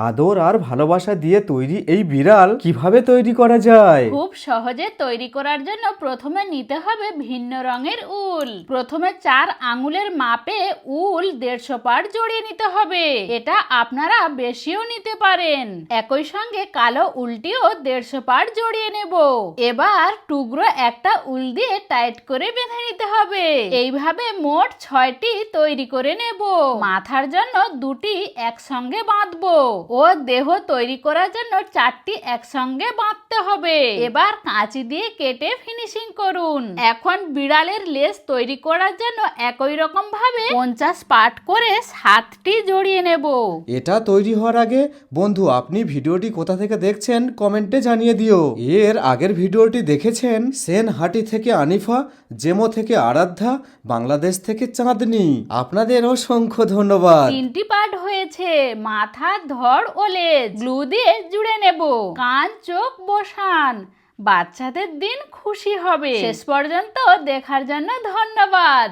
আদর আর ভালোবাসা দিয়ে তৈরি এই বিড়াল কিভাবে তৈরি করা যায়? খুব সহজে তৈরি করার জন্য প্রথমে নিতে হবে ভিন্ন রঙের উল। প্রথমে 4 আঙুলের মাপে উল 150 পাট জড়িয়ে নিতে হবে। এটা আপনারা বেশিও নিতে পারেন। একই সঙ্গে কালো উলটিও 150 পাট জড়িয়ে নেব। এবার টুকরো একটা উল দিয়ে টাইট করে বেঁধে নিতে হবে। এইভাবে মোট 6টি তৈরি করে নেব। মাথার জন্য 2টি একসঙ্গে বাঁধবো ও দেহ তৈরি করার জন্য 4টি একসঙ্গে বাঁধতে হবে। এবার কাঁচি দিয়ে কেটে ফিনিশিং করুন। এখন বিড়ালের লেজ তৈরি করার জন্য একই রকম ভাবে 50 পাট করে 7টি জড়িয়ে নেব। এটা তৈরি হওয়ার আগে বন্ধু আপনি ভিডিওটি কোথা থেকে দেখছেন কমেন্টে জানিয়ে দিও। এর আগের ভিডিওটি দেখেছেন সেনহাটি থেকে আনিফা, জেমো থেকে আরাধ্যা, বাংলাদেশ থেকে চাঁদনি। আপনাদের অসংখ্য ধন্যবাদ। 3টি পার্ট হয়েছে। মাথা, ধড় ও লেজ গ্লু দিয়ে জুড়ে নেব। কান, চোখ বসান। বাচ্চাদের দিন খুশি হবে। শেষ পর্যন্ত দেখার জন্য ধন্যবাদ।